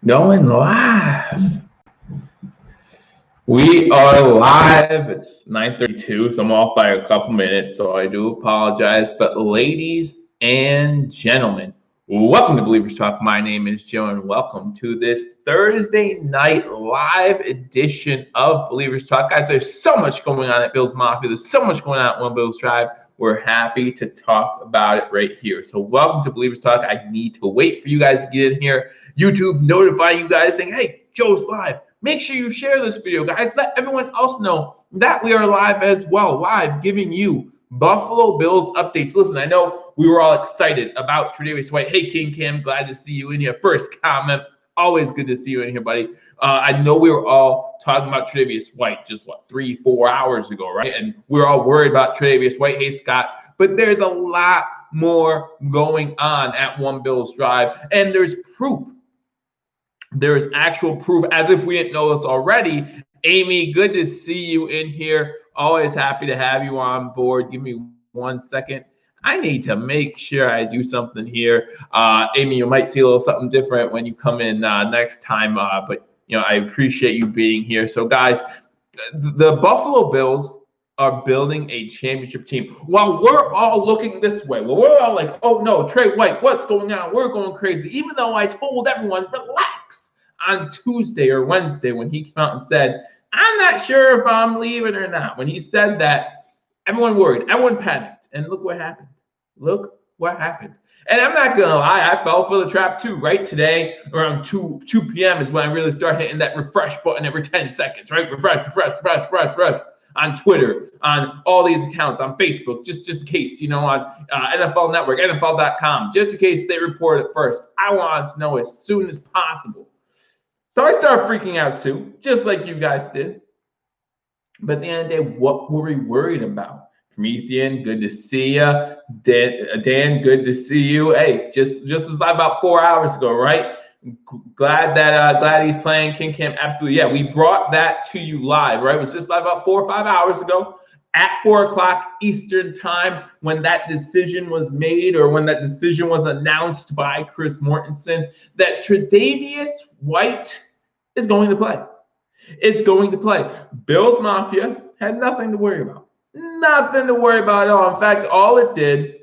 Going live. We are live. It's 9:32, so I'm off by a couple minutes, so I do apologize. But ladies and gentlemen, welcome to Believers Talk. My name is Joe, and welcome to this Thursday night live edition of Believers Talk. Guys, there's so much going on at Bills Mafia. There's so much going on at One Bills Drive. We're happy to talk about it right here. So welcome to Believers Talk. I need to wait for you guys to get in here. YouTube notify you guys saying, hey, Joe's live. Make sure you share this video, guys. Let everyone else know that we are live as well, live giving you Buffalo Bills updates. Listen, I know we were all excited about Tre White. Hey, King Cam, glad to see you in here. First comment, always good to see you in here, buddy. I know we were all talking about Tre White just, 3-4 hours ago, right? And we were all worried about Tre White. Hey, Scott. But there's a lot more going on at One Bills Drive, and there's proof. There is actual proof, as if we didn't know this already. Amy, good to see you in here. Always happy to have you on board. Give me 1 second. I need to make sure I do something here. Amy, you might see a little something different when you come in next time, but I appreciate you being here. So, guys, the Buffalo Bills are building a championship team. While we're all looking this way, well, we're all like, oh no, Tre White, what's going on? We're going crazy. Even though I told everyone, relax, on Tuesday or Wednesday when he came out and said, I'm not sure if I'm leaving or not. When he said that, everyone worried, everyone panicked. And look what happened. Look what happened. And I'm not going to lie, I fell for the trap too, right? Today, around 2 p.m. is when I really start hitting that refresh button every 10 seconds, right? Refresh. On Twitter, on all these accounts, on Facebook, just in case, on NFL Network, NFL.com, just in case they report it first. I want to know as soon as possible. So I started freaking out too, just like you guys did. But at the end of the day, what were we worried about? Promethean, good to see you. Dan, good to see you. Hey, just was live about 4 hours ago, right? Glad he's playing. King Cam, absolutely. Yeah, we brought that to you live, right? It was just live about 4 or 5 hours ago at 4 o'clock Eastern time when that decision was made, or when that decision was announced by Chris Mortensen, that Tre White is going to play. It's going to play. Bills Mafia had nothing to worry about. Nothing to worry about at all. In fact, all it did,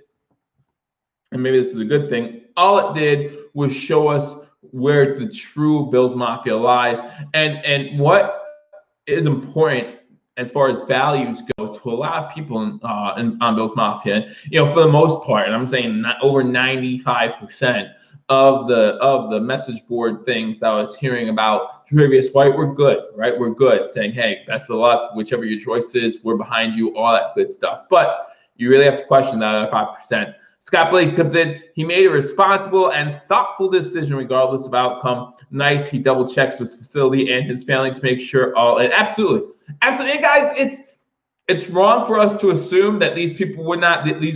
and maybe this is a good thing, all it did was show us where the true Bills Mafia lies, and what is important as far as values go to a lot of people on Bills Mafia. For the most part, and I'm saying not over 95% of the message board things that I was hearing about Tre White were good, right? We're good, saying, hey, best of luck, whichever your choice is, we're behind you, all that good stuff. But you really have to question that other 5%. Scott Blake comes in. He made a responsible and thoughtful decision regardless of outcome. Nice. He double checks with his facility and his family to make sure all. And absolutely. And guys, it's wrong for us to assume that these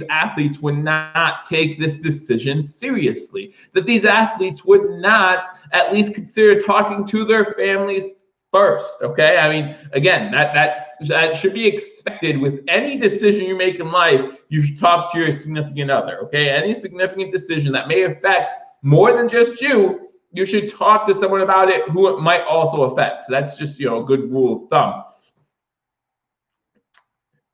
athletes would not take this decision seriously. That these athletes would not at least consider talking to their families first. Okay, I mean, again, that should be expected with any decision you make in life. You should talk to your significant other. Okay, any significant decision that may affect more than just you, you should talk to someone about it who it might also affect. So that's just a good rule of thumb.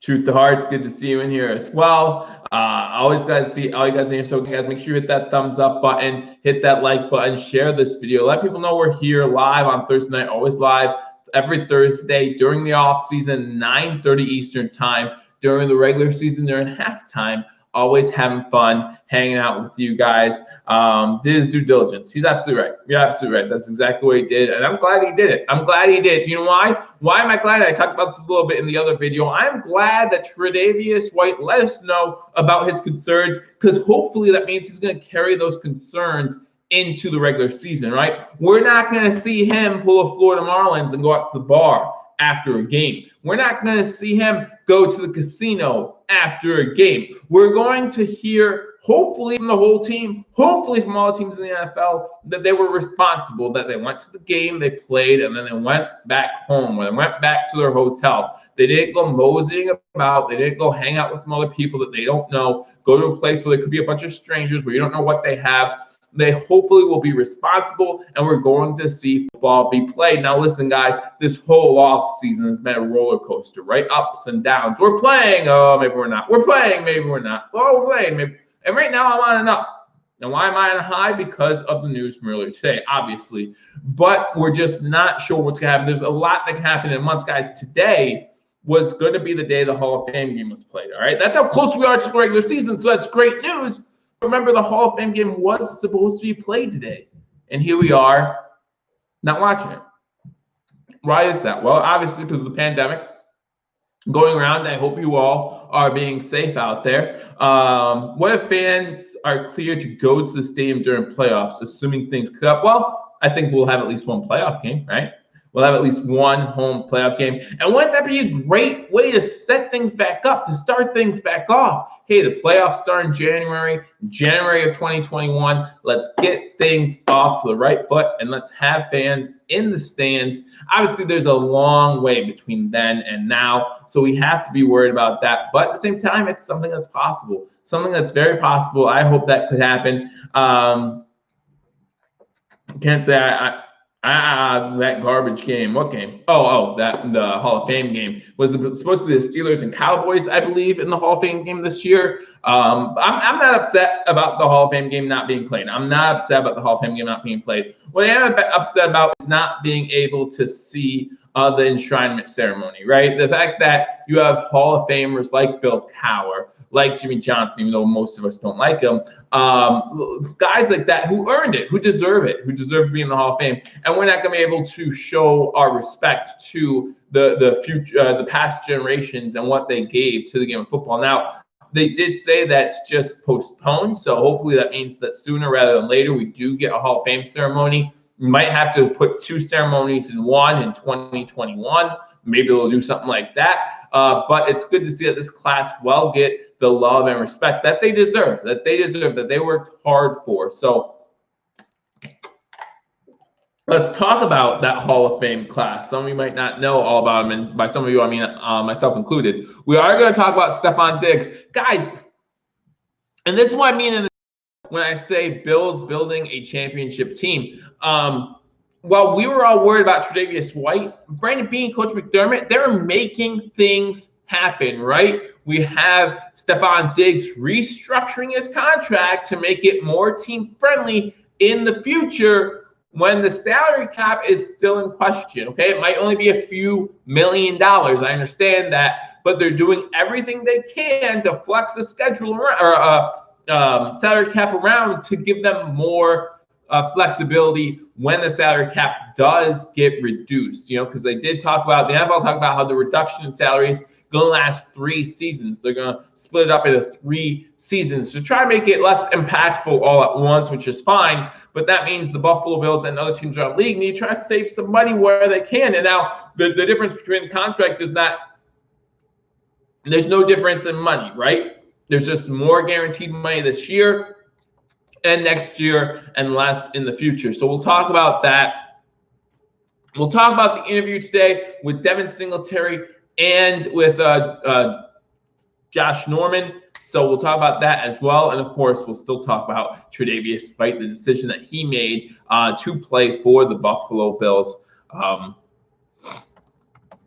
Truth to Hearts, good to see you in here as well. Always glad to see all you guys in here. So guys, make sure you hit that thumbs up button, hit that like button, share this video. Let people know we're here live on Thursday night, always live every Thursday during the off season, 9:30 Eastern time. During the regular season, during halftime, always having fun, hanging out with you guys. Did his due diligence. He's absolutely right. You're absolutely right. That's exactly what he did, and I'm glad he did it. I'm glad he did. You know why? Why am I glad? I talked about this a little bit in the other video. I'm glad that Tre White let us know about his concerns, because hopefully that means he's going to carry those concerns into the regular season, right? We're not going to see him pull a Florida Marlins and go out to the bar after a game. We're not going to see him go to the casino after a game. We're going to hear, hopefully from the whole team, hopefully from all teams in the NFL, that they were responsible, that they went to the game, they played, and then they went back home, or they went back to their hotel. They didn't go moseying about. They didn't go hang out with some other people that they don't know, go to a place where there could be a bunch of strangers where you don't know what they have. They hopefully will be responsible, and we're going to see football be played. Now, listen, guys, this whole off season has been a roller coaster, right? Ups and downs. We're playing. Oh, maybe we're not. We're playing. Maybe we're not. Oh, we're playing. Maybe. And right now, I'm on an up. Now, why am I on a high? Because of the news from earlier today, obviously. But we're just not sure what's going to happen. There's a lot that can happen in a month, guys. Today was going to be the day the Hall of Fame game was played, all right? That's how close we are to the regular season, so that's great news. Remember, the Hall of Fame game was supposed to be played today, and here we are not watching it. Why is that? Well, obviously because of the pandemic going around. I hope you all are being safe out there. What if fans are cleared to go to the stadium during playoffs, assuming things clear up? Well, I think we'll have at least one playoff game, right? We'll have at least one home playoff game. And wouldn't that be a great way to set things back up, to start things back off? Hey, the playoffs start in January of 2021. Let's get things off to the right foot, and let's have fans in the stands. Obviously, there's a long way between then and now, so we have to be worried about that. But at the same time, it's something that's possible, something that's very possible. I hope that could happen. Can't say that garbage game. What game? That the Hall of Fame game was supposed to be the Steelers and Cowboys, I believe, in the Hall of Fame game this year. I'm not upset about the Hall of Fame game not being played. I'm not upset about the Hall of Fame game not being played. What I am upset about is not being able to see the enshrinement ceremony, right? The fact that you have Hall of Famers like Bill Cowher, like Jimmy Johnson, even though most of us don't like him, guys like that who earned it, who deserve to be in the Hall of Fame, and we're not going to be able to show our respect to the future, the past generations and what they gave to the game of football. Now, they did say that's just postponed, so hopefully that means that sooner rather than later we do get a Hall of Fame ceremony. We might have to put two ceremonies in one in 2021. Maybe they'll do something like that. But it's good to see that this class will get the love and respect that they deserve, that they worked hard for. So let's talk about that Hall of Fame class. Some of you might not know all about them, and by some of you, I mean myself included. We are going to talk about Stefon Diggs. Guys, and this is what I mean when I say Bills building a championship team. While we were all worried about Tre White, Beane and Coach McDermott, they're making things happen, right? We have Stefon Diggs restructuring his contract to make it more team-friendly in the future when the salary cap is still in question, okay? It might only be a few $1 million. I understand that, but they're doing everything they can to flex the schedule around, or salary cap around to give them more flexibility when the salary cap does get reduced, because they did talk about, the NFL talked about how the reduction in salaries going to last 3 seasons. They're going to split it up into 3 seasons to try to make it less impactful all at once, which is fine. But that means the Buffalo Bills and other teams around the league need to try to save some money where they can. And now the difference between the contract is not, there's no difference in money, right? There's just more guaranteed money this year and next year and less in the future. So we'll talk about that. We'll talk about the interview today with Devin Singletary and with Josh Norman. So we'll talk about that as well. And of course, we'll still talk about Tre White, the decision that he made to play for the Buffalo Bills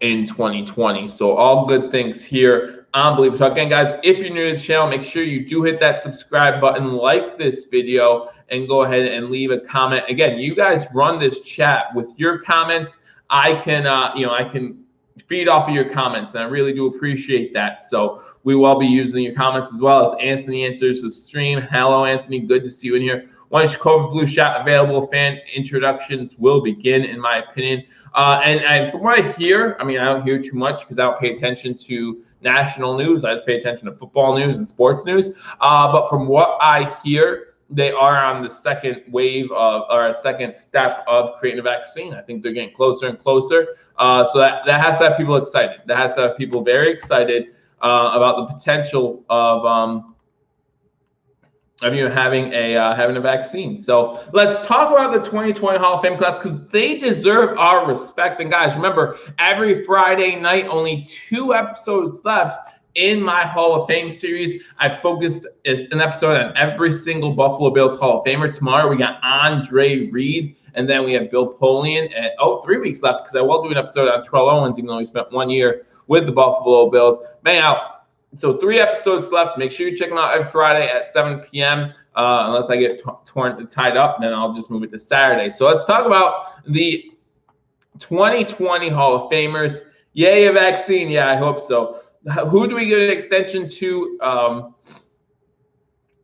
in 2020. So all good things here on Believers Talk. Again, guys, if you're new to the channel, make sure you do hit that subscribe button, like this video, and go ahead and leave a comment. Again, you guys run this chat with your comments. I can, I can feed off of your comments, and I really do appreciate that. So we will be using your comments as well as Anthony enters the stream. Hello, Anthony. Good to see you in here. Once your COVID flu shot available, fan introductions will begin, in my opinion. And from what I hear, I mean, I don't hear too much because I don't pay attention to national news. I just pay attention to football news and sports news. But from what I hear, they are on the second wave of, or a second step of creating a vaccine. I think they're getting closer and closer. So that has to have people excited. That has to have people very excited about the potential of having a vaccine. So let's talk about the 2020 Hall of Fame class because they deserve our respect. And guys, remember, every Friday night, only 2 episodes left, in my Hall of Fame series, I focused an episode on every single Buffalo Bills Hall of Famer. Tomorrow we got Andre Reed, and then we have Bill Polian. And 3 weeks left, because I will do an episode on Terrell Owens, even though he spent 1 year with the Buffalo Bills. So 3 episodes left. Make sure you check them out every Friday at 7 p.m. Unless I get tied up, then I'll just move it to Saturday. So let's talk about the 2020 Hall of Famers. Yay, a vaccine. Yeah, I hope so. Who do we give an extension to?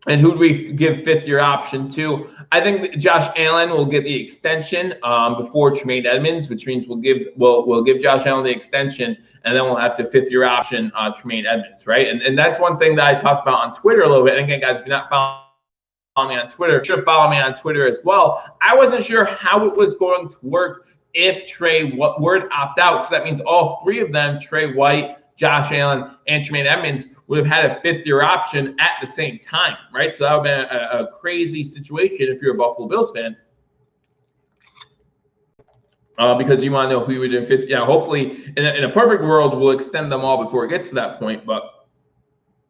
And who do we give 5th-year option to? I think Josh Allen will get the extension before Tremaine Edmonds, which means we'll give Josh Allen the extension, and then we'll have to 5th-year option Tremaine Edmonds, right? And that's one thing that I talked about on Twitter a little bit. And again, guys, if you're not following me on Twitter, you should follow me on Twitter as well. I wasn't sure how it was going to work if Tre were to opt out, because that means all 3 of them, Tre White, Josh Allen, and Tremaine Edmonds, would have had a 5th-year option at the same time, right? So that would have been a crazy situation if you're a Buffalo Bills fan, because you want to know who you would do 5th. Yeah, hopefully in a perfect world, we'll extend them all before it gets to that point. But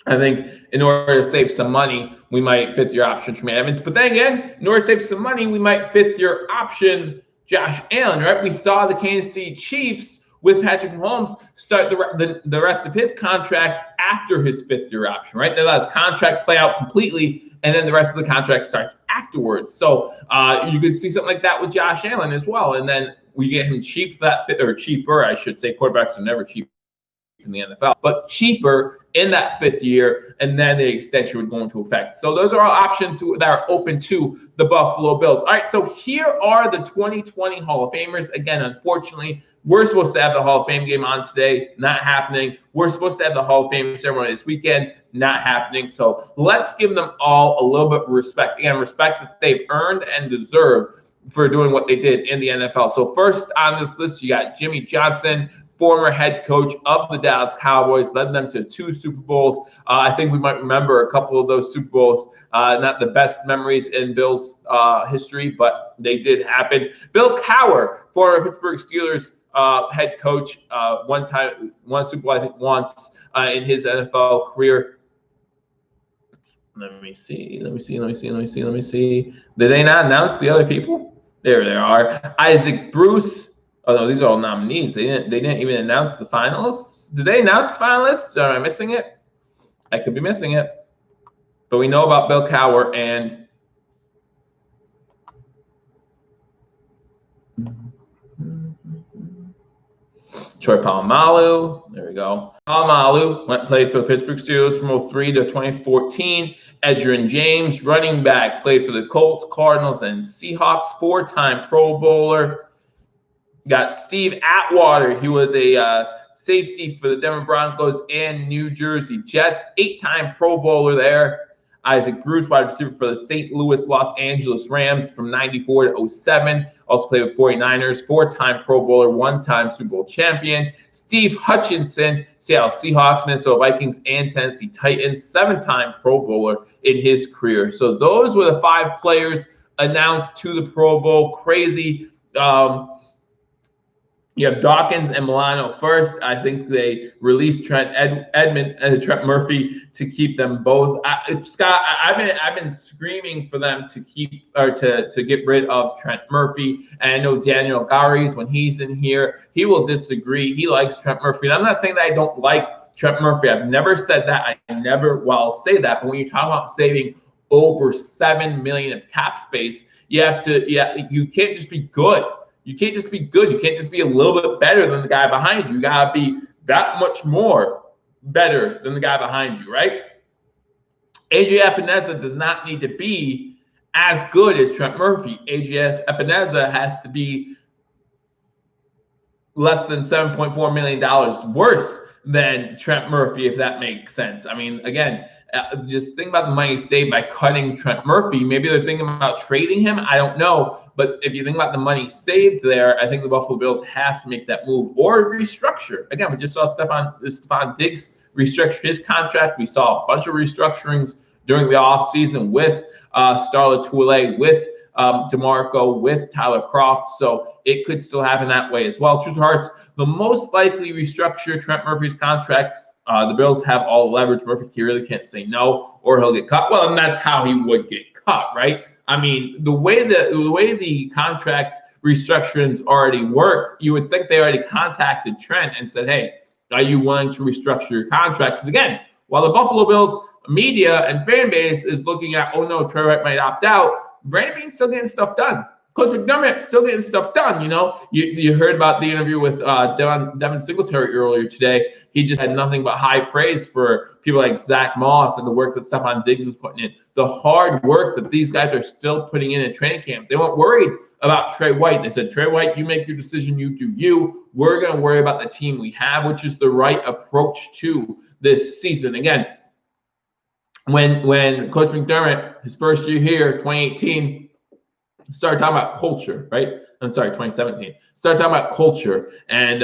I think in order to save some money, we might 5th-year option Tremaine Edmonds. But then again, in order to save some money, we might 5th-year option Josh Allen, right? We saw the Kansas City Chiefs with Patrick Mahomes start the rest of his contract after his 5th-year option, right? They let his contract play out completely, and then the rest of the contract starts afterwards. So you could see something like that with Josh Allen as well, and then we get him cheaper, I should say. Quarterbacks are never cheap in the NFL, but cheaper in that 5th year, and then the extension would go into effect. So those are all options that are open to the Buffalo Bills. All right, so here are the 2020 Hall of Famers. Again, unfortunately, we're supposed to have the Hall of Fame game on today, not happening. We're supposed to have the Hall of Fame ceremony this weekend, not happening. So let's give them all a little bit of respect. Again, respect that they've earned and deserve for doing what they did in the NFL. So first on this list, you got Jimmy Johnson, former head coach of the Dallas Cowboys, led them to 2 Super Bowls. I think we might remember a couple of those Super Bowls. Not the best memories in Bills history, but they did happen. Bill Cowher, former Pittsburgh Steelers head coach, won Super Bowl, I think, once in his NFL career. Let me see. Did they not announce the other people? There they are. Isaac Bruce. Oh no, these are all nominees. They didn't even announce the finalists. Did they announce the finalists? Or am I missing it? I could be missing it. But we know about Bill Cowher and Troy Polamalu. There we go. Polamalu played for the Pittsburgh Steelers from 2003 to 2014. Edgerrin James, running back, played for the Colts, Cardinals, and Seahawks. 4-time Pro Bowler. Got Steve Atwater. He was a safety for the Denver Broncos and New Jersey Jets. 8-time Pro Bowler there. Isaac Bruce, wide receiver for the St. Louis, Los Angeles Rams from 94 to 07. Also played with 49ers. 4-time Pro Bowler, 1-time Super Bowl champion. Steve Hutchinson, Seattle Seahawks, Minnesota Vikings, and Tennessee Titans. 7-time Pro Bowler in his career. So those were the 5 players announced to the Pro Bowl. Crazy. You have Dawkins and Milano first. I think they released Trent Murphy to keep them both. Scott, I've been screaming for them to keep or to get rid of Trent Murphy. And I know Daniel Garies, when he's in here, he will disagree. He likes Trent Murphy. And I'm not saying that I don't like Trent Murphy. I've never said that. I'll say that. But when you talk about saving over $7 million of cap space, you can't just be good. You can't just be good. You can't just be a little bit better than the guy behind you. You got to be that much more better than the guy behind you, right? AJ Epineza does not need to be as good as Trent Murphy. AJ Epineza has to be less than $7.4 million worse than Trent Murphy, if that makes sense. I mean, again, just think about the money saved by cutting Trent Murphy. Maybe they're thinking about trading him. I don't know. But if you think about the money saved there, I think the Buffalo Bills have to make that move or restructure. Again, we just saw Stephon Diggs restructure his contract. We saw a bunch of restructurings during the offseason with Starla Toure, with DeMarco, with Tyler Kroft. So it could still happen that way as well. Truth to hearts, the most likely restructure Trent Murphy's contracts The Bills have all the leverage. Murphy really can't say no, or he'll get cut. Well, and that's how he would get cut, right? I mean, the way the contract restructurings already worked, you would think they already contacted Trent and said, "Hey, are you willing to restructure your contract?" Because again, while the Buffalo Bills media and fan base is looking at, "Oh no, Tre White might opt out," Brandon Beane's still getting stuff done. Coach McDermott still getting stuff done. You heard about the interview with Devin Singletary earlier today. He just had nothing but high praise for people like Zach Moss and the work that Stephon Diggs is putting in. The hard work that these guys are still putting in training camp. They weren't worried about Tre White. They said, "Tre White, you make your decision. You do you. We're going to worry about the team we have," which is the right approach to this season. Again, when Coach McDermott, his first year here, 2018, started talking about culture, right? I'm sorry, 2017. Started talking about culture, and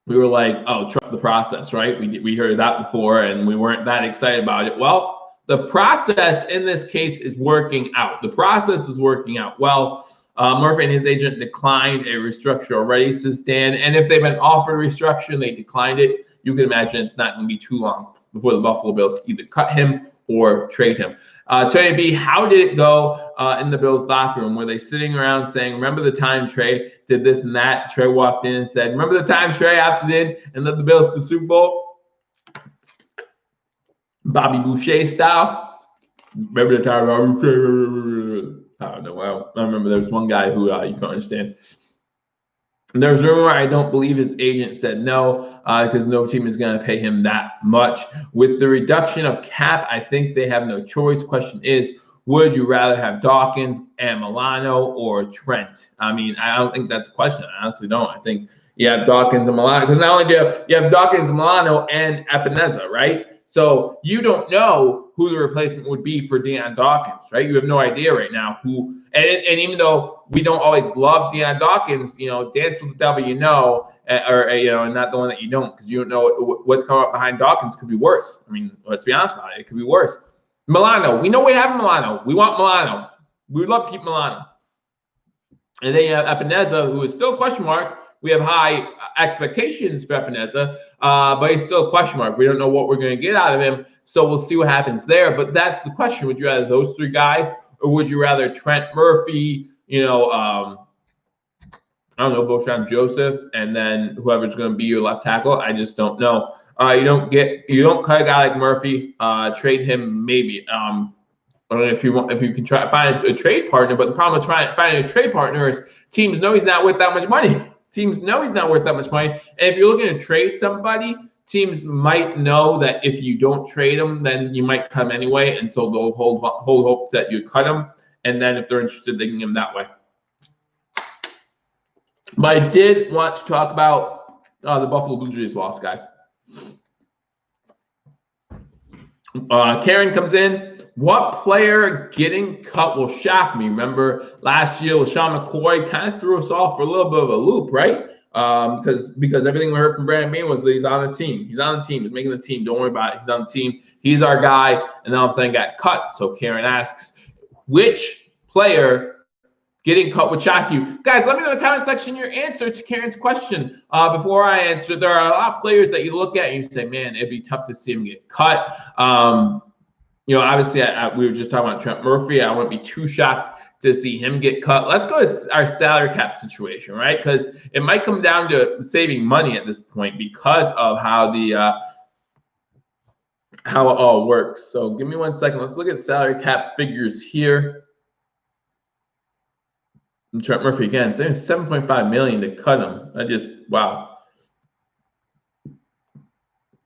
we were like, "Oh, trust the process," right? We heard that before, and we weren't that excited about it. Well, the process in this case is working out. The process is working out well. Murphy and his agent declined a restructure already, says Dan. And if they've been offered a restructure and they declined it, you can imagine it's not going to be too long before the Buffalo Bills either cut him or trade him. Tony B, how did it go in the Bills locker room? Were they sitting around saying, "Remember the time Tre did this and that"? Tre walked in and said, "Remember the time Tre opted in and led the Bills to the Super Bowl?" Bobby Boucher style. Remember the time Bobby Boucher? I don't know. I remember there was one guy who you can understand. And there's a rumor, I don't believe his agent said no, because no team is going to pay him that much. With the reduction of cap, I think they have no choice. Question is, would you rather have Dawkins and Milano or Trent? I mean, I don't think that's a question. I honestly don't. I think you have Dawkins and Milano, because not only do you have Dawkins, Milano, and Epineza, right? So you don't know who the replacement would be for Deion Dawkins, right? You have no idea right now who. And even though we don't always love Deion Dawkins, dance with the devil, and not the one that you don't, because you don't know what's coming up behind Dawkins could be worse. I mean, let's be honest about it. It could be worse. Milano, we know we have Milano. We want Milano. We would love to keep Milano. And then you have Epineza, who is still a question mark. We have high expectations for Epineza, but he's still a question mark. We don't know what we're going to get out of him, so we'll see what happens there. But that's the question. Would you rather those three guys, or would you rather Trent Murphy, I don't know, Boshan Joseph, and then whoever's going to be your left tackle? I just don't know. You don't cut a guy like Murphy, trade him maybe. I don't know if you can try to find a trade partner, but the problem with finding a trade partner is teams know he's not worth that much money. Teams know he's not worth that much money. And if you're looking to trade somebody, teams might know that if you don't trade him, then you might cut him anyway. And so they'll hold hope that you cut him. And then if they're interested, they can get him that way. But I did want to talk about the Buffalo Blue Jays loss, guys. Karen comes in. What player getting cut will shock me? Remember last year, LaShawn McCoy kind of threw us off for a little bit of a loop, right? Because everything we heard from Brandon Beane was that he's on the team. He's on the team. He's making the team. Don't worry about it. He's on the team. He's our guy. And then all of a sudden got cut. So Karen asks, which player getting cut would shock you? Guys, let me know in the comment section your answer to Karen's question. Before I answer, there are a lot of players that you look at and you say, man, it'd be tough to see him get cut. Obviously, we were just talking about Trent Murphy. I wouldn't be too shocked to see him get cut. Let's go to our salary cap situation, right? Because it might come down to saving money at this point because of how how it all works. So give me 1 second. Let's look at salary cap figures here. And Trent Murphy again, saying $7.5 million to cut him. Wow.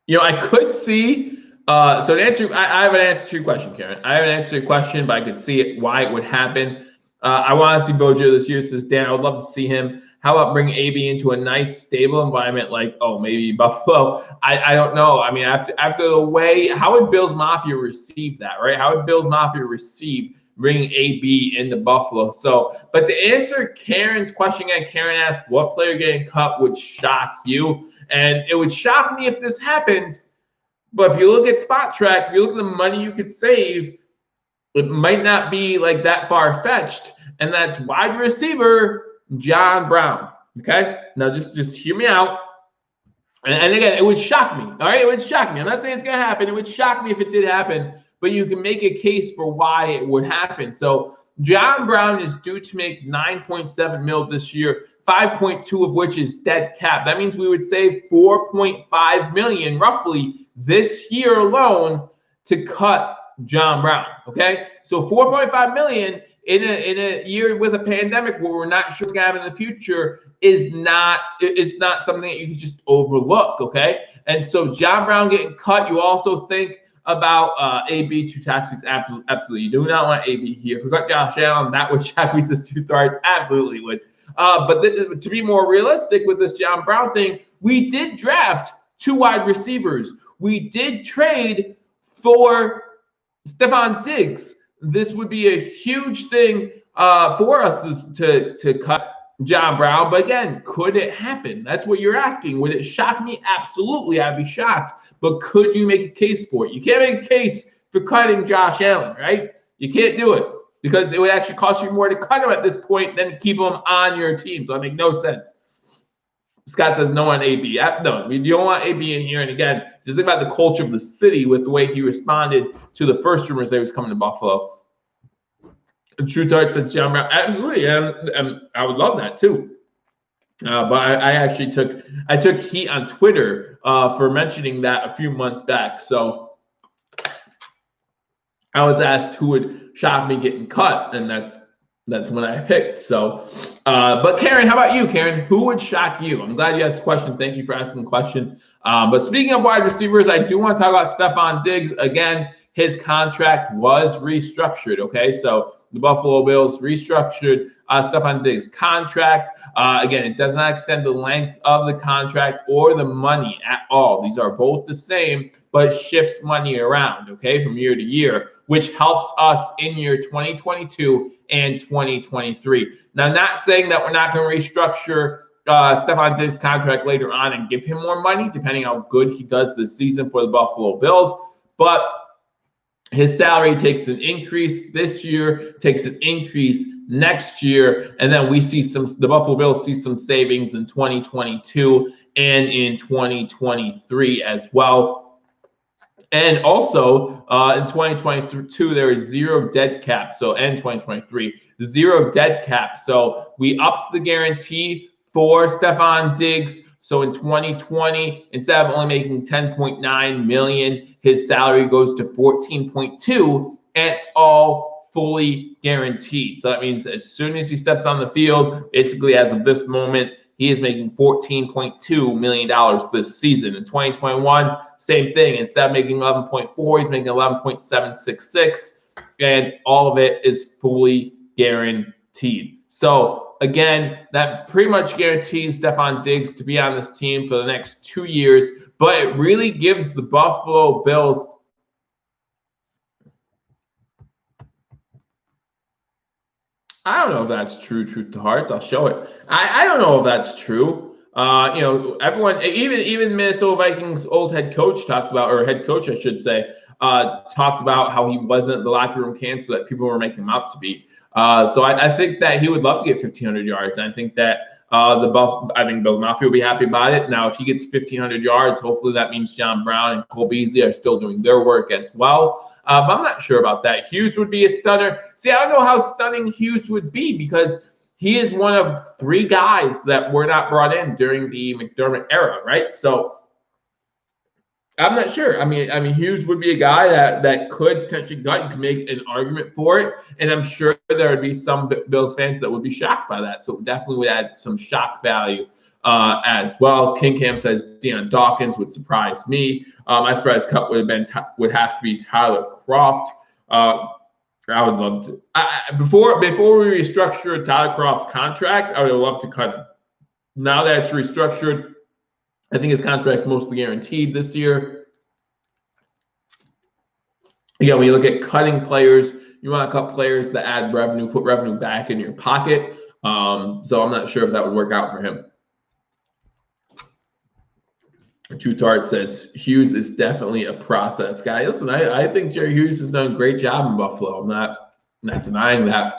I could see. So to answer, I have an answer to your question, Karen. I have an answer to your question, but I could see why it would happen. I want to see Bojo this year, says Dan. I would love to see him. How about bring AB into a nice, stable environment like, maybe Buffalo? I don't know. I mean, after the way, how would Bills Mafia receive that, right? How would Bills Mafia receive bringing AB into Buffalo? So, but to answer Karen's question again, Karen asked, what player getting cut would shock you? And it would shock me if this happened. But if you look at Spot Track, if you look at the money you could save, it might not be like that far-fetched. And that's wide receiver John Brown. Okay? Now just hear me out. And again, it would shock me. All right, it would shock me. I'm not saying it's going to happen. It would shock me if it did happen, but you can make a case for why it would happen. So John Brown is due to make 9.7 mil this year, 5.2 of which is dead cap. That means we would save 4.5 million roughly this year alone to cut John Brown. Okay, so 4.5 million in a year with a pandemic where we're not sure what's going to happen in the future is not something that you can just overlook. Okay, and so John Brown getting cut, you also think about AB two tactics. Absolutely, you do not want AB here. If we got Josh Allen, that would shock me. Says two thirds, absolutely would. But to be more realistic with this John Brown thing, we did draft 2 wide receivers. We did trade for Stephon Diggs. This would be a huge thing for us to cut John Brown. But again, could it happen? That's what you're asking. Would it shock me? Absolutely, I'd be shocked. But could you make a case for it? You can't make a case for cutting Josh Allen, right? You can't do it because it would actually cost you more to cut him at this point than keep him on your team. So it makes no sense. Scott says no on AB. No, you don't want AB in here. And again, just think about the culture of the city with the way he responded to the first rumors that he was coming to Buffalo. True Dart says John Brown. Absolutely, and I would love that too. But I actually took heat on Twitter for mentioning that a few months back. So I was asked who would shock me getting cut, and that's when I picked. So, but Karen, how about you, Karen? Who would shock you? I'm glad you asked the question. Thank you for asking the question. But speaking of wide receivers, I do want to talk about Stephon Diggs again. His contract was restructured. Okay, so the Buffalo Bills restructured Stephon Diggs' contract. Again, it does not extend the length of the contract or the money at all. These are both the same, but shifts money around, okay, from year to year, which helps us in year 2022 and 2023. Now, I'm not saying that we're not going to restructure Stephon Diggs' contract later on and give him more money, depending on how good he does this season for the Buffalo Bills, but his salary takes an increase this year, takes an increase next year, and then we see the Buffalo Bills see some savings in 2022 and in 2023 as well. And also in 2022, there is 0 dead cap. So in 2023, 0 dead cap. So we upped the guarantee for Stephon Diggs. So in 2020, instead of only making 10.9 million, his salary goes to 14.2, and it's all fully guaranteed. So that means as soon as he steps on the field, basically as of this moment, he is making $14.2 million this season. In 2021, same thing. Instead of making 11.4, he's making 11.766, and all of it is fully guaranteed. So again, that pretty much guarantees Stephon Diggs to be on this team for the next 2 years, but it really gives the Buffalo Bills I don't know if that's true, truth to hearts. I'll show it. I don't know if that's true. Everyone, even Minnesota Vikings old head coach talked about, or head coach, I should say, talked about how he wasn't the locker room cancer that people were making him out to be. So I think that he would love to get 1,500 yards. I think that I think Bills Mafia will be happy about it. Now, if he gets 1,500 yards, hopefully that means John Brown and Cole Beasley are still doing their work as well. But I'm not sure about that. Hughes would be a stunner. See, I don't know how stunning Hughes would be because he is one of 3 guys that were not brought in during the McDermott era, right? So I'm not sure. I mean, Hughes would be a guy that could potentially gut and could make an argument for it, and I'm sure there would be some Bills fans that would be shocked by that. So it definitely would add some shock value as well. King Cam says Deion Dawkins would surprise me. My surprise cut would have to be Tyler Kroft. I would love to. Before we restructured Tyler Kroft's contract, I would have loved to cut him. Now that it's restructured, I think his contract's mostly guaranteed this year. Again, when you look at cutting players, you want to cut players that add revenue, put revenue back in your pocket. So I'm not sure if that would work out for him. True Tart says Hughes is definitely a process guy. Listen, I think Jerry Hughes has done a great job in Buffalo. I'm not denying that.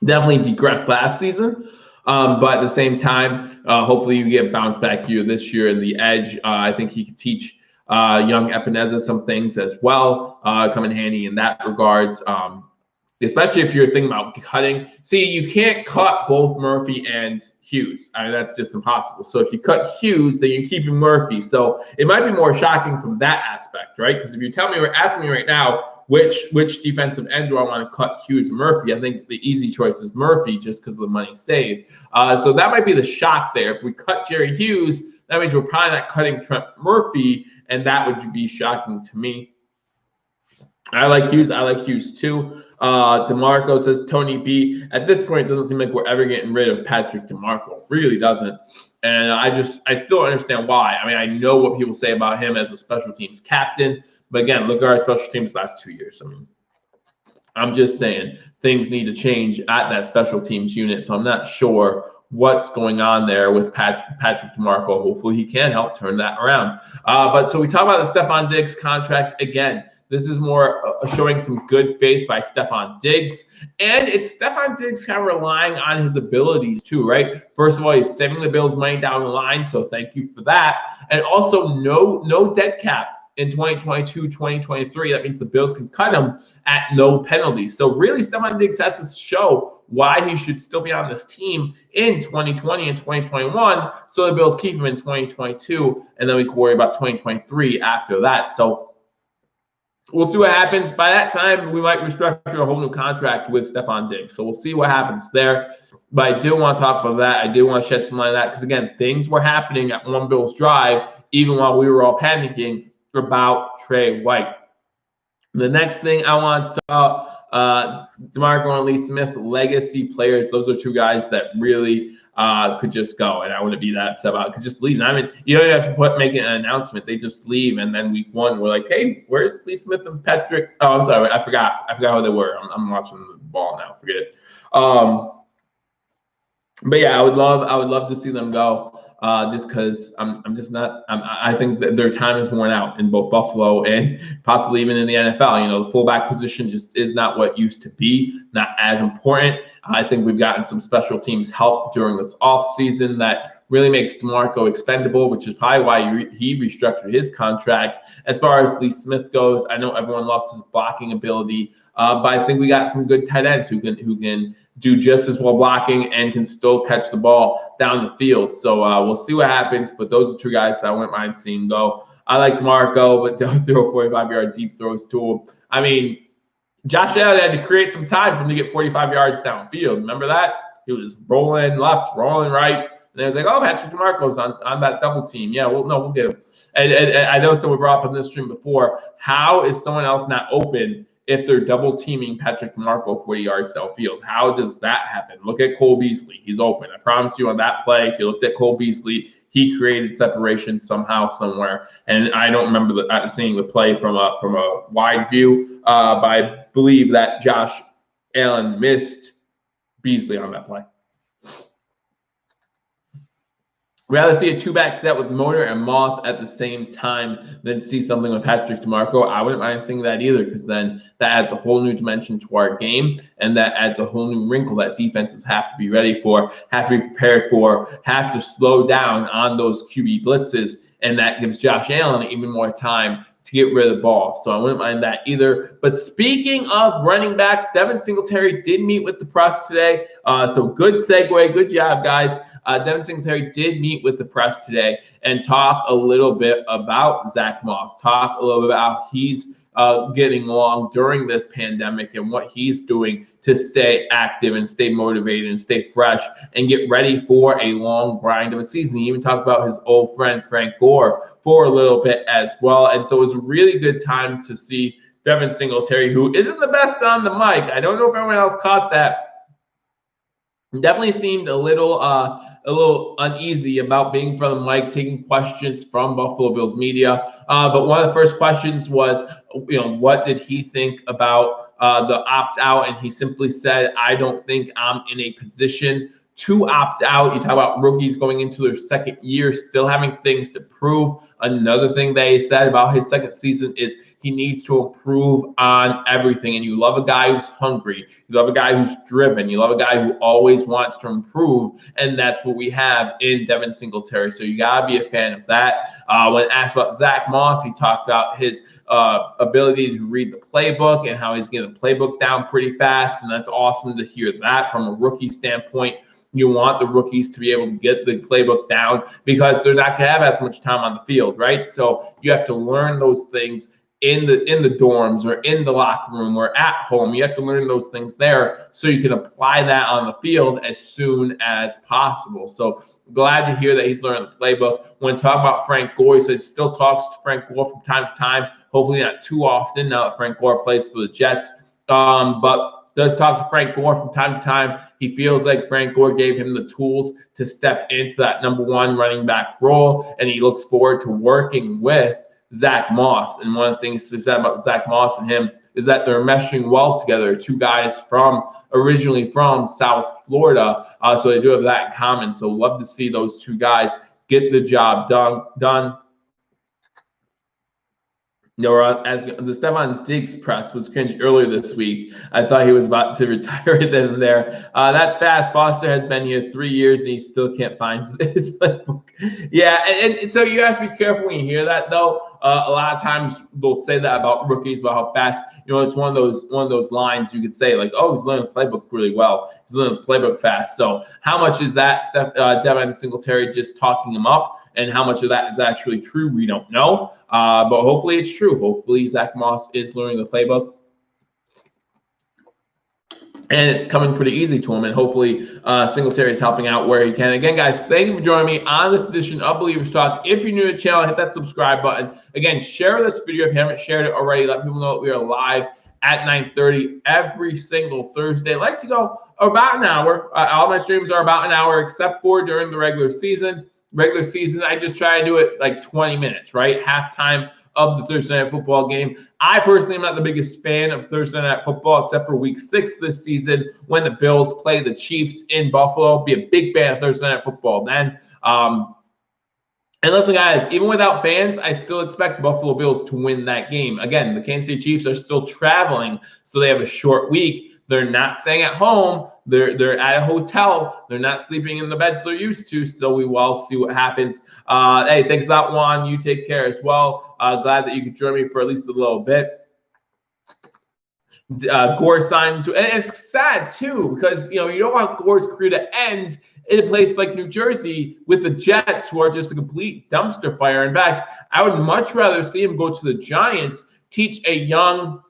Definitely degressed last season. But at the same time, hopefully you get bounced back year this year in the edge. I think he could teach young Epineza some things as well, come in handy in that regards. Especially if you're thinking about cutting. See, you can't cut both Murphy and Hughes. I mean, that's just impossible. So if you cut Hughes, then you're keeping Murphy. So it might be more shocking from that aspect, right? Because if you tell me or ask me right now which defensive end do I want to cut, Hughes or Murphy, I think the easy choice is Murphy just because of the money saved. So that might be the shock there. If we cut Jerry Hughes, that means we're probably not cutting Trent Murphy, and that would be shocking to me. I like Hughes. I like Hughes too. DeMarco says Tony B. At this point, it doesn't seem like we're ever getting rid of Patrick DeMarco. Really doesn't. And I still don't understand why. I mean, I know what people say about him as a special teams captain. But again, look at our special teams last 2 years. I mean, I'm just saying things need to change at that special teams unit. So I'm not sure what's going on there with Patrick DeMarco. Hopefully he can help turn that around. But so we talk about the Stephon Diggs contract again. This is more showing some good faith by Stephon Diggs. And it's Stephon Diggs kind of relying on his abilities too, right? First of all, he's saving the Bills money down the line, so thank you for that. And also no dead cap in 2022, 2023. That means the Bills can cut him at no penalty. So really, Stephon Diggs has to show why he should still be on this team in 2020 and 2021 so the Bills keep him in 2022, and then we can worry about 2023 after that. So we'll see what happens. By that time, we might restructure a whole new contract with Stephon Diggs. So we'll see what happens there. But I do want to talk about that. I do want to shed some light on that because, again, things were happening at One Bills Drive even while we were all panicking about Tre White. The next thing I want to talk about, DeMarco and Lee Smith, legacy players. Those are two guys that really could just go, and I wouldn't be that upset about it. Could just leave. And I mean, you don't even have to make an announcement. They just leave, and then week one, we're like, hey, where's Lee Smith and Patrick? Oh, I'm sorry, I forgot who they were. I'm watching the ball now. Forget it. But yeah, I would love to see them go. Just because I think that their time is worn out in both Buffalo and possibly even in the NFL. You know, the fullback position just is not what it used to be, not as important. I think we've gotten some special teams help during this offseason that really makes DeMarco expendable, which is probably why he restructured his contract. As far as Lee Smith goes, I know everyone loves his blocking ability, but I think we got some good tight ends who can do just as well blocking and can still catch the ball down the field. So we'll see what happens. But those are two guys that I wouldn't mind seeing go. I like DeMarco, but don't throw 45-yard deep throws to him. I mean, Josh Allen had to create some time for him to get 45 yards downfield. Remember that? He was rolling left, rolling right. And it was like, oh, Patrick DeMarco's on that double team. Yeah, we'll get him. And I know someone brought up on this stream before, how is someone else not open if they're double teaming Patrick DeMarco 40 yards downfield? How does that happen? Look at Cole Beasley. He's open. I promise you on that play, if you looked at Cole Beasley, he created separation somehow, somewhere. And I don't remember seeing the play from a wide view, but I believe that Josh Allen missed Beasley on that play. We'd rather see a two-back set with Motor and Moss at the same time than see something with Patrick DeMarco. I wouldn't mind seeing that either, because then that adds a whole new dimension to our game, and that adds a whole new wrinkle that defenses have to be ready for, have to be prepared for, have to slow down on those QB blitzes, and that gives Josh Allen even more time to get rid of the ball. So I wouldn't mind that either. But speaking of running backs, Devin Singletary did meet with the press today. So good segue. Good job, guys. Devin Singletary did meet with the press today and talk a little bit about Zach Moss, talk a little bit about how he's getting along during this pandemic and what he's doing to stay active and stay motivated and stay fresh and get ready for a long grind of a season. He even talked about his old friend Frank Gore for a little bit as well. And so it was a really good time to see Devin Singletary, who isn't the best on the mic. I don't know if everyone else caught that. Definitely seemed a little uneasy about being in front of the mic, taking questions from Buffalo Bills media. But one of the first questions was, what did he think about the opt-out? And he simply said, I don't think I'm in a position to opt out. You talk about rookies going into their second year, still having things to prove. Another thing that he said about his second season is he needs to improve on everything. And you love a guy who's hungry. You love a guy who's driven. You love a guy who always wants to improve. And that's what we have in Devin Singletary. So you got to be a fan of that. When asked about Zach Moss, he talked about his ability to read the playbook and how he's getting the playbook down pretty fast. And that's awesome to hear that from a rookie standpoint. You want the rookies to be able to get the playbook down because they're not going to have as much time on the field, right? So you have to learn those things in the dorms or in the locker room or at home. You have to learn those things there so you can apply that on the field as soon as possible. So glad to hear that he's learning the playbook. When talking about Frank Gore, he says he still talks to Frank Gore from time to time, hopefully not too often now that Frank Gore plays for the Jets. But does talk to Frank Gore from time to time. He feels like Frank Gore gave him the tools to step into that number one running back role, and he looks forward to working with Zach Moss. And one of the things to say about Zach Moss and him is that they're meshing well together. Two guys originally from South Florida, so they do have that in common. So love to see those two guys get the job done. You know, as the Stephon Diggs press was cringe earlier this week. I thought he was about to retire then and there. That's fast. Foster has been here 3 years and he still can't find his playbook. Yeah, and so you have to be careful when you hear that, though. A lot of times they'll say that about rookies, about how fast. You know, it's one of those lines you could say like, "Oh, he's learning the playbook really well. He's learning the playbook fast." So how much is that Devin Singletary just talking him up? And how much of that is actually true, we don't know. But hopefully it's true. Hopefully Zach Moss is learning the playbook. And it's coming pretty easy to him. And hopefully Singletary is helping out where he can. Again, guys, thank you for joining me on this edition of Believers Talk. If you're new to the channel, hit that subscribe button. Again, share this video if you haven't shared it already. Let people know that we are live at 9:30 every single Thursday. I like to go about an hour. All my streams are about an hour except for during the regular season. Regular season, I just try to do it like 20 minutes, right? Halftime of the Thursday Night Football game. I personally am not the biggest fan of Thursday Night Football except for Week 6 this season when the Bills play the Chiefs in Buffalo. Be a big fan of Thursday Night Football then. And listen, guys, even without fans, I still expect the Buffalo Bills to win that game. Again, the Kansas City Chiefs are still traveling, so they have a short week. They're not staying at home. They're at a hotel. They're not sleeping in the beds they're used to. So we will see what happens. Hey, thanks a lot, Juan. You take care as well. Glad that you could join me for at least a little bit. Gore signed to, and it's sad too because you don't want Gore's career to end in a place like New Jersey with the Jets, who are just a complete dumpster fire. In fact, I would much rather see him go to the Giants, teach a young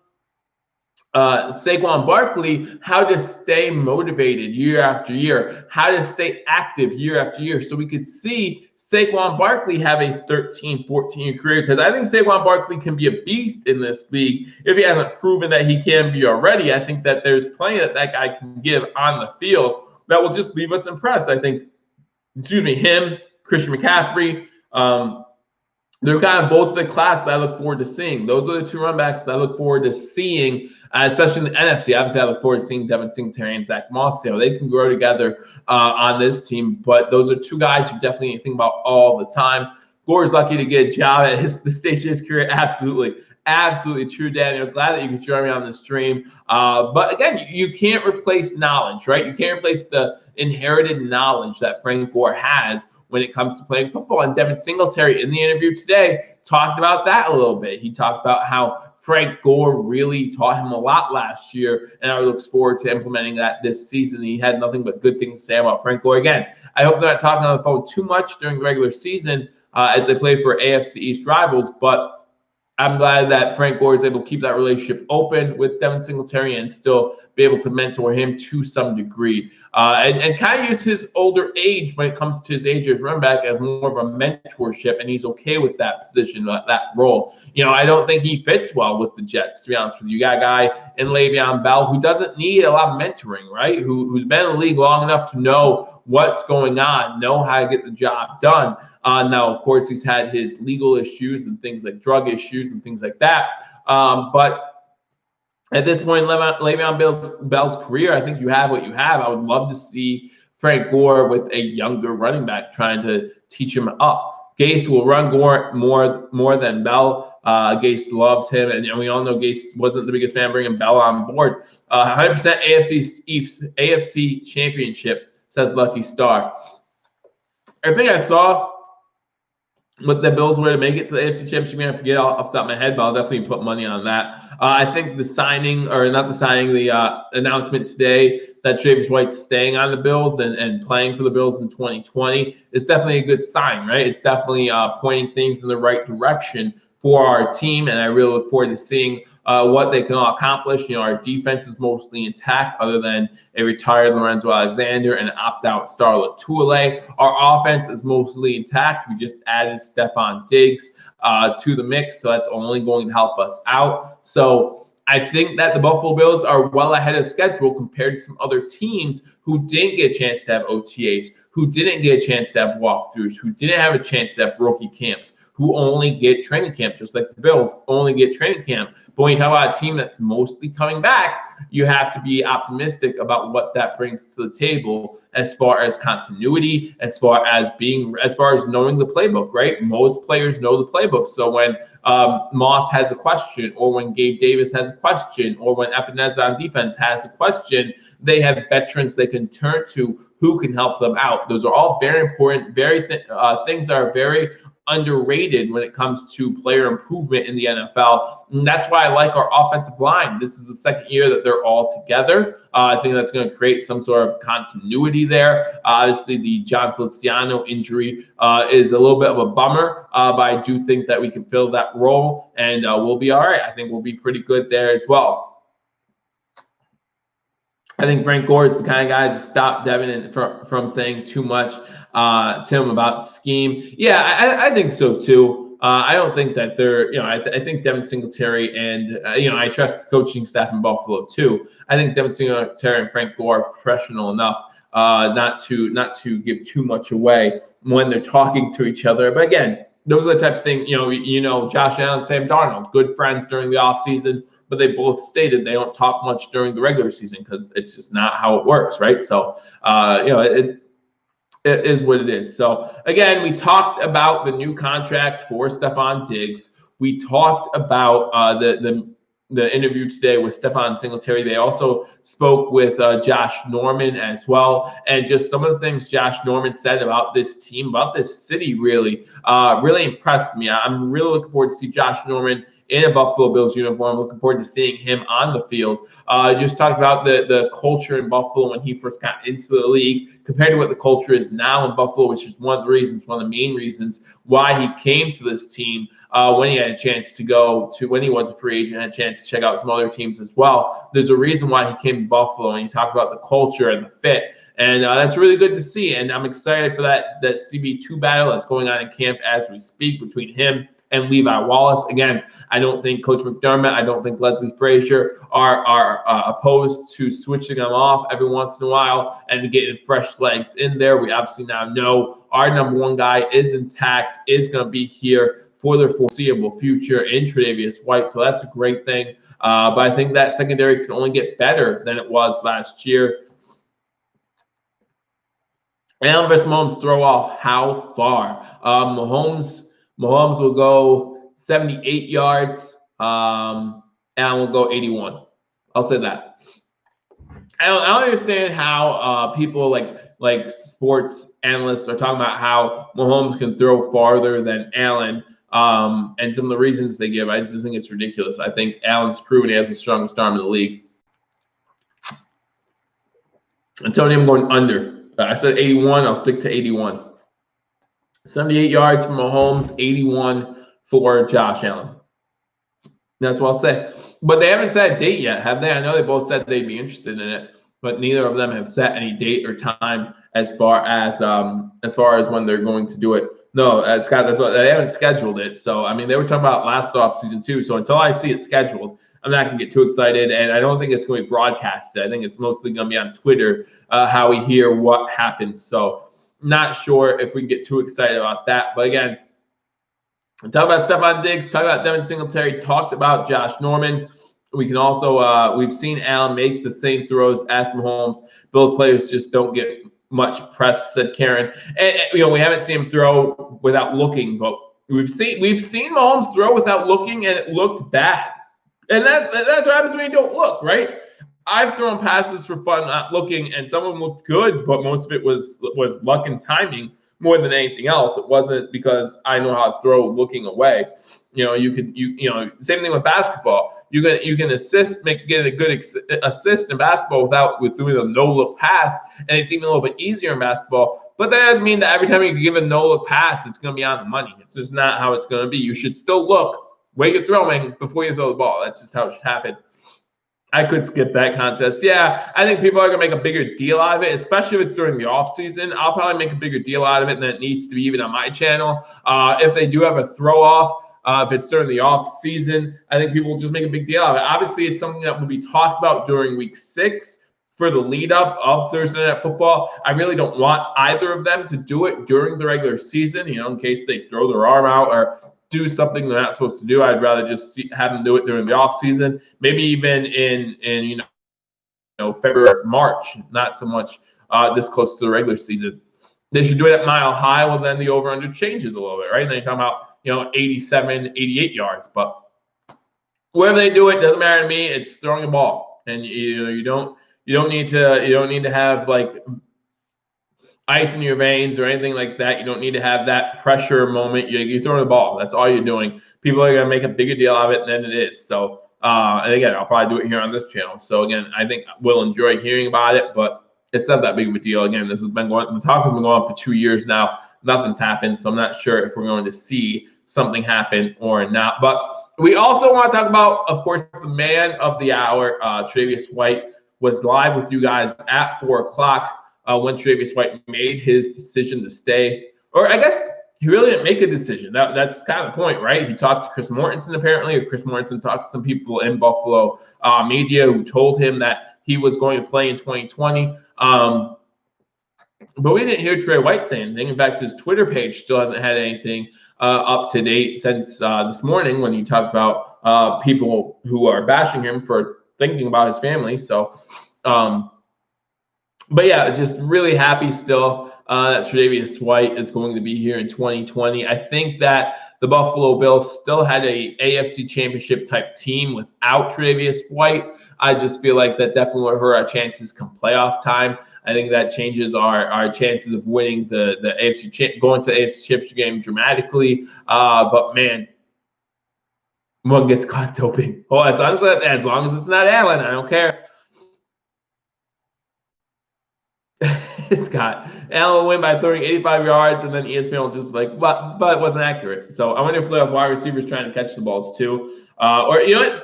Saquon Barkley how to stay motivated year after year, how to stay active year after year, so we could see Saquon Barkley have a 13, 14-year career, because I think Saquon Barkley can be a beast in this league if he hasn't proven that he can be already. I think that there's plenty that guy can give on the field that will just leave us impressed. I think, him, Christian McCaffrey, they're kind of both the class that I look forward to seeing. Those are the two run backs that I look forward to seeing, especially in the NFC. Obviously, I look forward to seeing Devin Singletary and Zach Moss. They can grow together on this team. But those are two guys you definitely need to think about all the time. Gore's lucky to get a job at the stage of his career. Absolutely. Absolutely true, Daniel. Glad that you could join me on the stream. But again, you can't replace knowledge, right? You can't replace the inherited knowledge that Frank Gore has when it comes to playing football. And Devin Singletary, in the interview today, talked about that a little bit. He talked about how Frank Gore really taught him a lot last year, and I looks forward to implementing that this season. He had nothing but good things to say about Frank Gore. Again, I hope they're not talking on the phone too much during the regular season as they play for AFC East rivals, but I'm glad that Frank Gore is able to keep that relationship open with Devin Singletary and still be able to mentor him to some degree. And kind of use his older age when it comes to his age as running back as more of a mentorship, and he's okay with that position, that role. I don't think he fits well with the Jets, to be honest with you. You got a guy in Le'Veon Bell who doesn't need a lot of mentoring, right? Who's been in the league long enough to know what's going on, know how to get the job done. Now, of course, he's had his legal issues and things like drug issues and things like that. But at this point in Le'Veon Bell's career, I think you have what you have. I would love to see Frank Gore with a younger running back trying to teach him up. Gase will run Gore more than Bell. Gase loves him, and we all know Gase wasn't the biggest fan bringing Bell on board. 100% AFC championship, says Lucky Star. I think I saw what the Bills were to make it to the AFC Championship game. I forget off the top of my head, but I'll definitely put money on that. I think the signing, or not the signing, the announcement today that Tre White's staying on the Bills and playing for the Bills in 2020 is definitely a good sign, right? It's definitely pointing things in the right direction for our team, and I really look forward to seeing what they can all accomplish. Our defense is mostly intact, other than a retired Lorenzo Alexander and an opt-out Starlet Tuile. Our offense is mostly intact. We just added Stephon Diggs to the mix, so that's only going to help us out. So I think that the Buffalo Bills are well ahead of schedule compared to some other teams who didn't get a chance to have OTAs, who didn't get a chance to have walkthroughs, who didn't have a chance to have rookie camps, who only get training camp, just like the Bills only get training camp. But when you talk about a team that's mostly coming back, you have to be optimistic about what that brings to the table as far as continuity, as far as knowing the playbook, right? Most players know the playbook. So when Moss has a question, or when Gabe Davis has a question, or when Epineza on defense has a question, they have veterans they can turn to who can help them out. Those are all very important, things that are very underrated when it comes to player improvement in the NFL. And that's why I like our offensive line. This is the second year that they're all together. I think that's going to create some sort of continuity there. Obviously, the John Feliciano injury is a little bit of a bummer, but I do think that we can fill that role, and we'll be all right. I think we'll be pretty good there as well. I think Frank Gore is the kind of guy to stop Devin from saying too much to him about scheme. Yeah, I think so too. I don't think that they're, I think Devin Singletary and, I trust the coaching staff in Buffalo too. I think Devin Singletary and Frank Gore are professional enough not to give too much away when they're talking to each other. But again, those are the type of thing, Josh Allen, Sam Darnold, good friends during the offseason, but they both stated they don't talk much during the regular season because it's just not how it works, right? So, it is what it is. So, again, we talked about the new contract for Stephon Diggs. We talked about the interview today with Stephon Singletary. They also spoke with Josh Norman as well. And just some of the things Josh Norman said about this team, about this city, really impressed me. I'm really looking forward to see Josh Norman in a Buffalo Bills uniform. Looking forward to seeing him on the field. Just talked about the culture in Buffalo when he first got into the league compared to what the culture is now in Buffalo, which is one of the main reasons why he came to this team when he had a chance to go to, when he was a free agent, had a chance to check out some other teams as well. There's a reason why he came to Buffalo, and he talked about the culture and the fit. And that's really good to see. And I'm excited for that CB2 battle that's going on in camp as we speak between him and Levi Wallace. Again, I don't think Coach McDermott, I don't think Leslie Frazier are opposed to switching them off every once in a while and getting fresh legs in there. We obviously now know our number one guy is intact, is going to be here for the foreseeable future in Tre'Davious White. So that's a great thing. But I think that secondary can only get better than it was last year. Allen versus Mahomes throw off how far? Mahomes will go 78 yards. Allen will go 81. I'll say that. I don't understand how people like sports analysts are talking about how Mahomes can throw farther than Allen, and some of the reasons they give. I just think it's ridiculous. I think Allen's proven he has the strongest arm in the league. I'm telling you, I'm going under. I said 81. I'll stick to 81. 78 yards for Mahomes, 81 for Josh Allen. That's what I'll say. But they haven't set a date yet, have they? I know they both said they'd be interested in it, but neither of them have set any date or time as far as when they're going to do it. No, Scott, that's what they haven't scheduled it. So I mean, they were talking about last offseason too. So until I see it scheduled, I'm not going to get too excited, and I don't think it's going to be broadcasted. I think it's mostly going to be on Twitter, how we hear what happens. So not sure if we can get too excited about that. But again, talk about Stephon Diggs, talk about Devin Singletary, talked about Josh Norman. We can also, we've seen Allen make the same throws as Mahomes. Bills players just don't get much press, said Karen. And we haven't seen him throw without looking, but We've seen Mahomes throw without looking, and it looked bad. And that's what happens when you don't look, right? I've thrown passes for fun, not looking, and some of them looked good, but most of it was luck and timing more than anything else. It wasn't because I know how to throw looking away. Same thing with basketball. You can get a good assist in basketball with doing a no look pass, and it's even a little bit easier in basketball. But that doesn't mean that every time you give a no look pass, it's going to be on the money. It's just not how it's going to be. You should still look where you're throwing before you throw the ball. That's just how it should happen. I could skip that contest. Yeah, I think people are going to make a bigger deal out of it, especially if it's during the off season. I'll probably make a bigger deal out of it than it needs to be even on my channel. If they do have a throw off, if it's during the off season, I think people will just make a big deal out of it. Obviously, it's something that will be talked about during week 6 for the lead up of Thursday Night Football. I really don't want either of them to do it during the regular season, in case they throw their arm out or do something they're not supposed to do. I'd rather just have them do it during the off season, maybe even in February, March, not so much this close to the regular season. They should do it at Mile High. Well, then the over under changes a little bit, right? And they come out 87, 88 yards. But wherever they do it, doesn't matter to me. It's throwing a ball, and you don't need to have like ice in your veins or anything like that. You don't need to have that pressure moment. You're throwing the ball. That's all you're doing. People are going to make a bigger deal out of it than it is. So, and again, I'll probably do it here on this channel. So again, I think we'll enjoy hearing about it, but it's not that big of a deal. Again, the talk has been going on for 2 years now. Nothing's happened. So I'm not sure if we're going to see something happen or not. But we also want to talk about, of course, the man of the hour, Tre White, was live with you guys at 4 o'clock. When Tre White made his decision to stay, or I guess he really didn't make a decision. That's kind of the point, right? He talked to Chris Mortensen apparently, or Chris Mortensen talked to some people in Buffalo media who told him that he was going to play in 2020. But we didn't hear Tre White say anything. In fact, his Twitter page still hasn't had anything up to date since this morning when he talked about people who are bashing him for thinking about his family. So, but yeah, just really happy still that Tre White is going to be here in 2020. I think that the Buffalo Bills still had a AFC Championship type team without Tre White. I just feel like that definitely would hurt our chances come playoff time. I think that changes our chances of winning the AFC going to the AFC Championship game dramatically. But man, one gets caught doping. Oh, as long as it's not Allen, I don't care. Scott Allen will win by throwing 85 yards, and then ESPN will just be like, but it wasn't accurate. So I wonder if they have wide receivers trying to catch the balls too. Or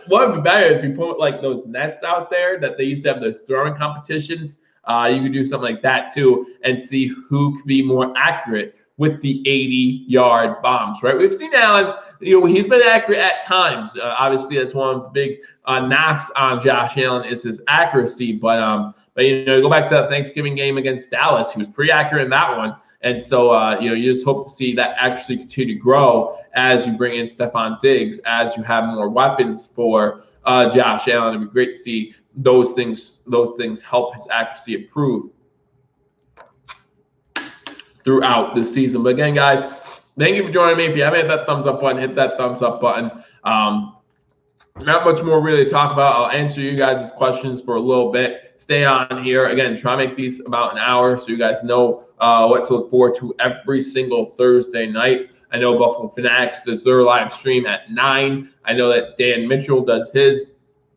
what would be better if you put like those nets out there that they used to have those throwing competitions. You could do something like that too and see who could be more accurate with the 80-yard bombs, right? We've seen Allen, he's been accurate at times. Obviously, that's one of the big knocks on Josh Allen is his accuracy, but go back to that Thanksgiving game against Dallas. He was pretty accurate in that one. And so, you just hope to see that actually continue to grow as you bring in Stephon Diggs, as you have more weapons for Josh Allen. It'd be great to see those things help his accuracy improve throughout the season. But again, guys, thank you for joining me. If you haven't hit that thumbs up button, hit that thumbs up button. Not much more really to talk about. I'll answer you guys' questions for a little bit. Stay on here. Again, try to make these about an hour so you guys know what to look forward to every single Thursday night. I know Buffalo Fanatics does their live stream at 9. I know that Dan Mitchell does his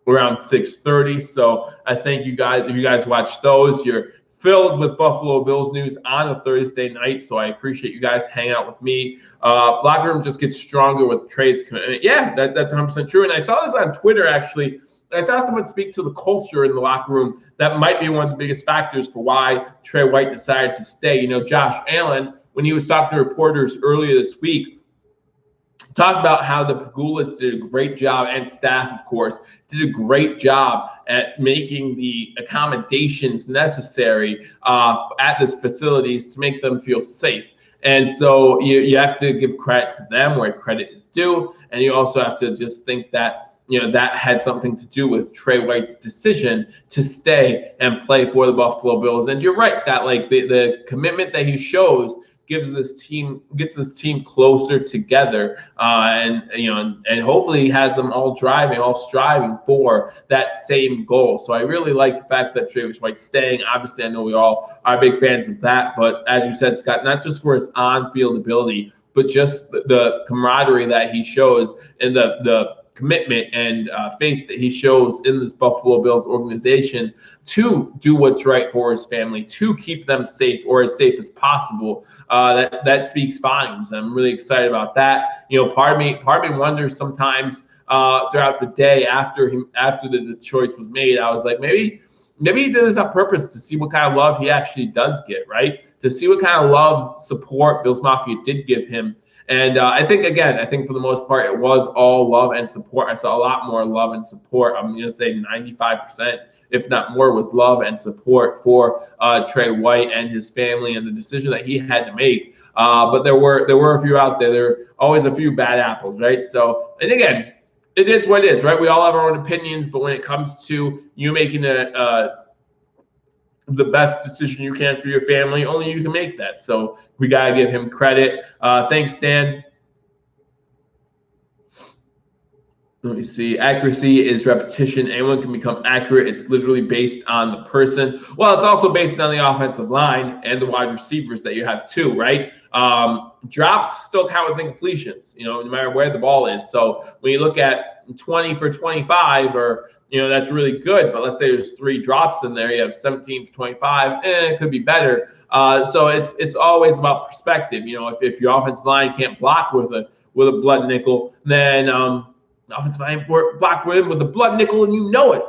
around 6:30. So I thank you guys. If you guys watch those, you're filled with Buffalo Bills news on a Thursday night. So I appreciate you guys hanging out with me. Locker room just gets stronger with Tre's commitment. Yeah, that's 100% true. And I saw this on Twitter, actually. I saw someone speak to the culture in the locker room. That might be one of the biggest factors for why Tre White decided to stay. Josh Allen, when he was talking to reporters earlier this week, talked about how the Pagulas did a great job, and staff, of course, did a great job at making the accommodations necessary at these facilities to make them feel safe. And so you have to give credit to them where credit is due. And you also have to just think that, that had something to do with Tre White's decision to stay and play for the Buffalo Bills. And you're right, Scott, like the commitment that he shows gets this team closer together, and hopefully has them all striving for that same goal. So I really like the fact that Tre White's staying. Obviously, I know we all are big fans of that, but as you said, Scott, not just for his on-field ability, but just the camaraderie that he shows and the commitment and faith that he shows in this Buffalo Bills organization to do what's right for his family, to keep them safe or as safe as possible. That speaks volumes. I'm really excited about that. Part of me wonders sometimes throughout the day after the choice was made. I was like, maybe he did this on purpose to see what kind of love he actually does get, right? To see what kind of love, support Bills Mafia did give him. And I think for the most part, it was all love and support. I saw a lot more love and support. I'm going to say 95%, if not more, was love and support for Tre White and his family and the decision that he had to make. But there were a few out there. There were always a few bad apples, right? So, and again, it is what it is, right? We all have our own opinions, but when it comes to you making the best decision you can for your family, only you can make that. So we got to give him credit. Thanks, Dan. Let me see. Accuracy is repetition. Anyone can become accurate. It's literally based on the person. Well, it's also based on the offensive line and the wide receivers that you have too, right? Drops still count as incompletions, no matter where the ball is. So when you look at 20 for 25, or that's really good. But let's say there's 3 drops in there. You have 17 for 25. It could be better. So it's always about perspective. If your offensive line can't block with a blood nickel, then the offensive line block with a blood nickel, and you know it.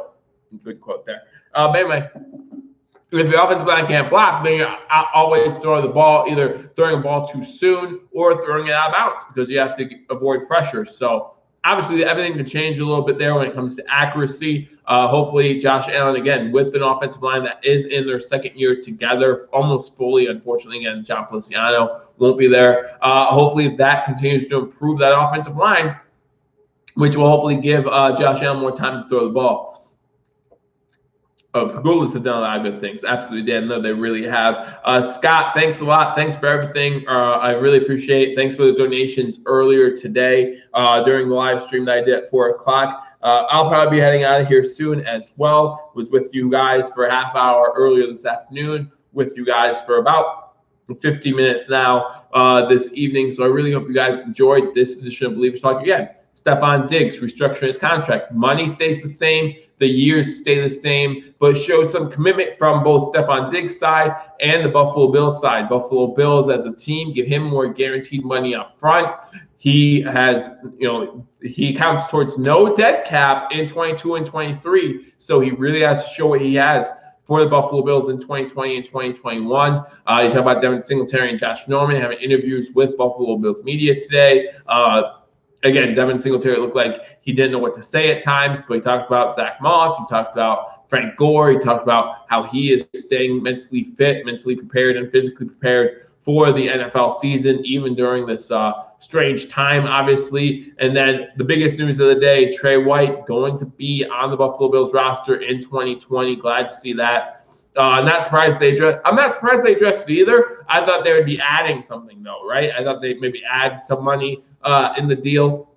Good quote there. But anyway, if your offensive line can't block, then you're always throwing the ball, either throwing the ball too soon or throwing it out of bounds because you have to avoid pressure. So obviously, everything can change a little bit there when it comes to accuracy. Hopefully, Josh Allen, again, with an offensive line that is in their second year together, almost fully. Unfortunately, again, John Feliciano won't be there. Hopefully, that continues to improve that offensive line, which will hopefully give Josh Allen more time to throw the ball. Pagulas have done a lot of good things. Absolutely, Dan. No, they really have. Scott, thanks a lot. Thanks for everything. I really appreciate it. Thanks for the donations earlier today during the live stream that I did at 4 o'clock. I'll probably be heading out of here soon as well. Was with you guys for a half hour earlier this afternoon, with you guys for about 50 minutes now this evening. So I really hope you guys enjoyed this edition of Believers Talk. Again, Stefon Diggs restructuring his contract. Money stays the same. The years stay the same, but shows some commitment from both Stefon Diggs' side and the Buffalo Bills side. Buffalo Bills as a team give him more guaranteed money up front. He has, he counts towards no dead cap in 22 and 23, so he really has to show what he has for the Buffalo Bills in 2020 and 2021. You talk about Devin Singletary and Josh Norman having interviews with Buffalo Bills media today. Again, Devin Singletary looked like he didn't know what to say at times, but he talked about Zach Moss. He talked about Frank Gore. He talked about how he is staying mentally fit, mentally prepared, and physically prepared for the NFL season, even during this strange time, obviously. And then the biggest news of the day, Tre White going to be on the Buffalo Bills roster in 2020. Glad to see that. I'm not surprised they addressed it either. I thought they would be adding something, though, right? I thought they'd maybe add some money in the deal.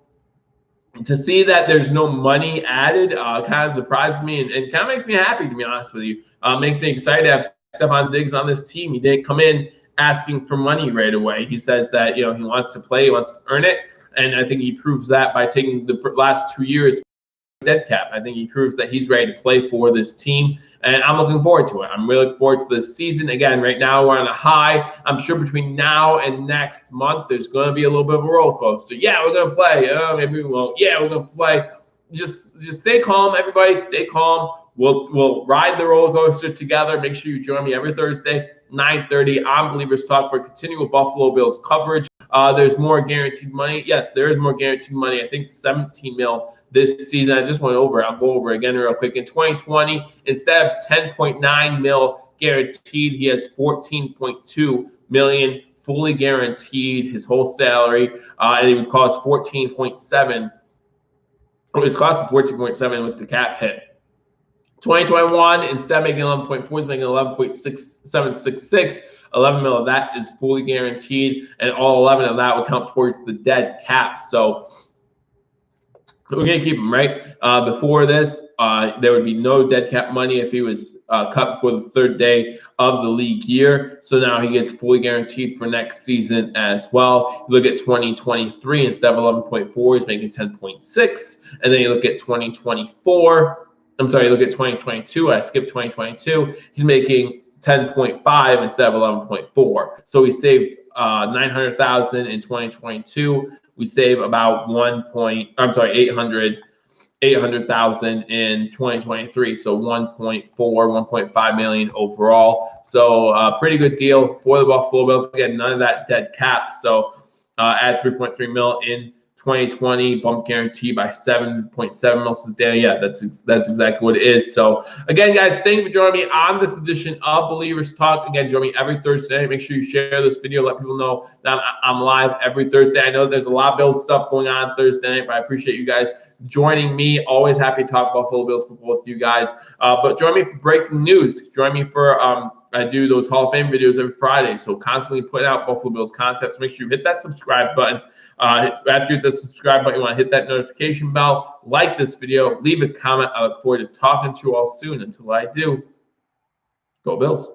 To see that there's no money added kind of surprises me and kind of makes me happy, to be honest with you. Makes me excited to have Stefon Diggs on this team. He didn't come in asking for money right away. He says that he wants to play, he wants to earn it, and I think he proves that by taking the last 2 years dead cap. I think he proves that he's ready to play for this team, and I'm looking forward to it. I'm really looking forward to this season. Again, right now we're on a high. I'm sure between now and next month there's going to be a little bit of a roller coaster. Yeah, we're going to play. Maybe we won't. Yeah, we're going to play. Just stay calm, everybody. Stay calm. We'll ride the roller coaster together. Make sure you join me every Thursday, 9:30 on Believers Talk for continual Buffalo Bills coverage. There's more guaranteed money. Yes, there is more guaranteed money. I think 17 mil this season. I just went over. I'll go over again real quick. In 2020, instead of 10.9 mil guaranteed, he has 14.2 million fully guaranteed, his whole salary, and it would cost 14.7. It was costing 14.7 with the cap hit. 2021, instead of making 11.4, he's making 11.6766. 11 mil of that is fully guaranteed, and all 11 of that would count towards the dead cap. So we're going to keep him, right? Before this, there would be no dead cap money if he was cut before the third day of the league year. So now he gets fully guaranteed for next season as well. You look at 2023, instead of 11.4, he's making 10.6. And then you look at 2024. I'm sorry, you look at 2022. I skipped 2022. He's making 10.5 instead of 11.4. So we saved $900,000 in 2022. We save about 800,000 in 2023. So 1.4, 1.5 million overall. So pretty good deal for the Buffalo Bills. Again, none of that dead cap. So add 3.3 mil in 2020, bump guarantee by 7.7 mil. Yeah, that's exactly what it is. So again, guys, thank you for joining me on this edition of Believers Talk. Again, join me every Thursday. Make sure you share this video. Let people know that I'm live every Thursday. I know there's a lot of Bills stuff going on Thursday night, but I appreciate you guys joining me. Always happy to talk Buffalo Bills football with you guys. But join me for breaking news. Join me for I do those Hall of Fame videos every Friday. So constantly putting out Buffalo Bills content. So make sure you hit that subscribe button. After you hit the subscribe button, you want to hit that notification bell, like this video, leave a comment. I look forward to talking to you all soon. Until I do, go Bills.